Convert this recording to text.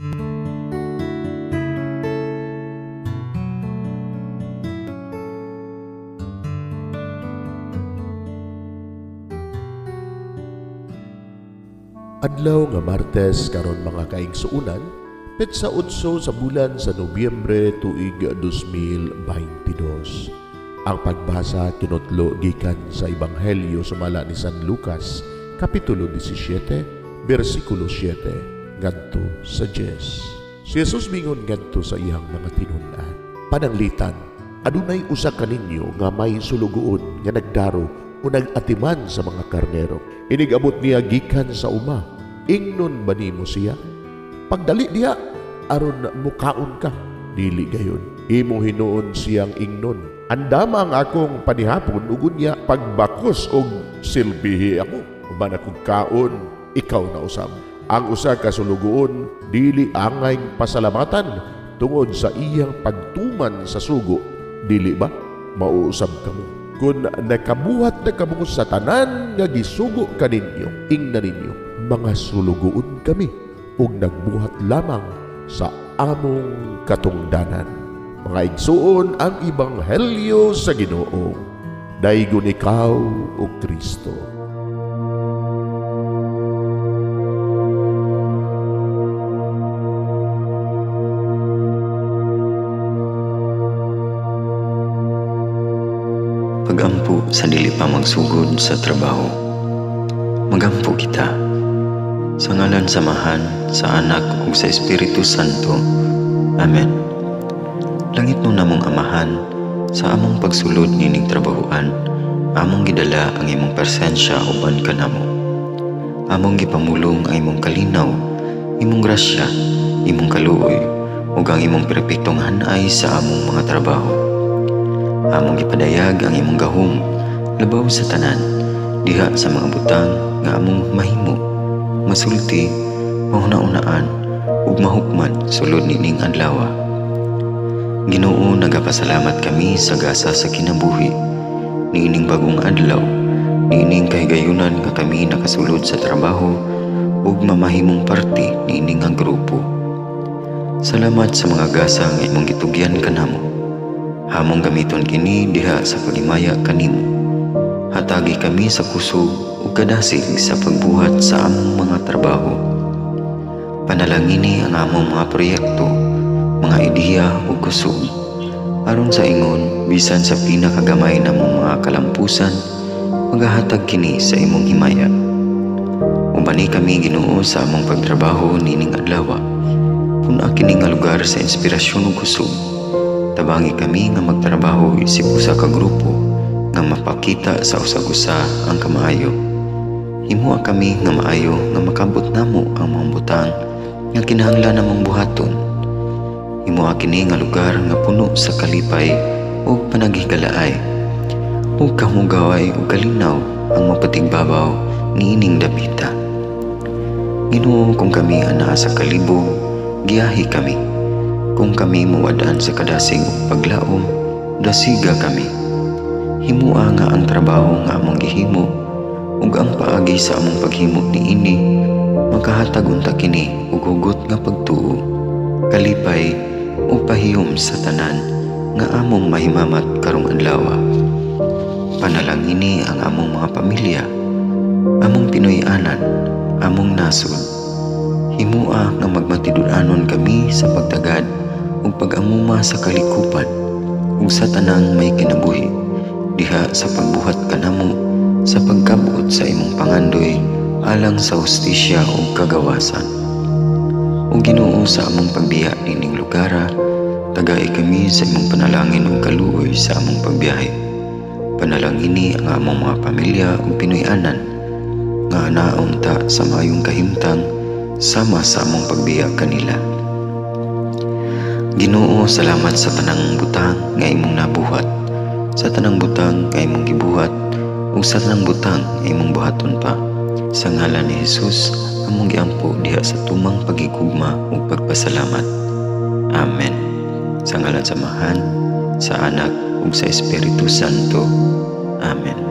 Adlaw nga Martes karon mga kaigsuunan, petsa 8 sa bulan sa Nobyembre tuig 2022. Ang pagbasa tinutlo gikan sa Ebanghelyo sumala ni San Lucas, kapitulo 17, bersikulo 7 ngadto sa 10. Si Jesus mingon ngadto sa iyang mga tinun-an, pananglitan, adunay usa ka ninyo nga may sulugoon nga nagdaro o nag-atiman sa mga karnero. Inigabot niya gikan sa uma. Ingnon ba nimo siya? Pagdali diha, aron mukaon ka. Dili gayon. Imo hinuon siyang ingnon. Andama ang akong panihapon, ugon niya pagbakos og silbihi ako. Uban akong kaon, ikaw na usab. Ang usa ka sulugoon, dili angay pasalamatan tungod sa iyang pagtuman sa sugo. Dili ba? Mauusab kamo. Kung nakabuhat na kamo sa tanan nga gisugo kaninyo, ingnan ninyo, mga sulugoon kami ug nagbuhat lamang sa among katungdanan. Mga igsuon ang Ebanghelyo sa Ginoo. Daygon ikaw o Kristo. Pagampo sa dili pa magsugod sa trabaho. Magampo kita sa ngalan samahan sa Anak ug sa Espiritu Santo. Amen. Langit no namong Amahan, sa among pagsulod nining trabahoan, among gidala ang imong presensya uban kanamo. Among gipamulong ang imong kalinaw, imong grasya, imong kaluoy ug ang imong perpektong hanay sa among mga trabaho. Among gipadayag ang imong gahom labaw sa tanan diha sa mga butang nga among mahimo, masulti, mahuna-unaan ug mahukman sulod nining adlaw. Ginoo, nagapasalamat kami sa gasa sa kinabuhi niining bagong adlaw, niining kahigayunan nga kami nakasulod sa trabaho ug mamahimong parte niining nga grupo. Salamat sa mga gasa nga imong gitugyan kanamo. Hamong gamiton kini diha sa pagimaya kanimo. Hatagi kami sa kusog ug kadasig sa pagbuhat sa among mga trabaho. Panalangini ang among mga proyekto, mga ideya ug kusog. Aron sa ingon, bisan sa pinakagamay namong mga kalampusan, magahatag kini sa imong himaya. Ubani kami Ginoo sa among pagtrabaho nining adlaw. Puna kini nga lugar sa inspirasyon ug kusog. Tabangi kami nga magtrabaho isip usa ka grupo nga mapakita sa usag-usa ang kamaayo. Himua kami nga maayo nga makabot namo ang mga butang nga kinahanglan namong buhaton. Himua kini nga lugar nga puno sa kalipay ug panagihigalaay. Ug kamugaway ug kalinaw ang mapatigbabaw niining dapita. Ginoo, kung kami anaa sa kalibog, giyahi kami. Kung kami muwadaan sa kadasig ug paglaom, dasiga kami. Himua nga ang trabaho nga among gihimo ug ang paagi sa among paghimo niini makahatag unta kini ug hugot nga pagtuo, kalipay ug pahiyom sa tanan nga among mahimamat karong adlaw. Panalangini ang among mga pamilya, among Pinoy-anan, among nasod. Himua nga magmatidud-anon kami sa pagtagad ug pag-amuma sa kalikupan ug sa tanang may kinabuhi diha sa pagbuhat kanamo sa pagkabot sa imong pangandoy alang sa hustisya ug kagawasan. Ug Ginoo, sa among pagbiya nining lugar, tagay kami sa imong panalangin ug kaluoy sa among pagbiyahe. Panalangini ang among mga pamilya ug Pinoy-anan nga anaon ta sa maayong kahimtang sama sa among pagbiya kanila. Ginoo, salamat sa tanang butang nga imong nabuhat, sa tanang butang nga imong gibuhat, ug sa tanang butang nga imong buhaton pa. Sa ngalan ni Jesus, among giampo diha sa tumang pagigugma ug pagpasalamat. Amen. Sa ngalan samahan, sa Anak ug sa Espiritu Santo. Amen.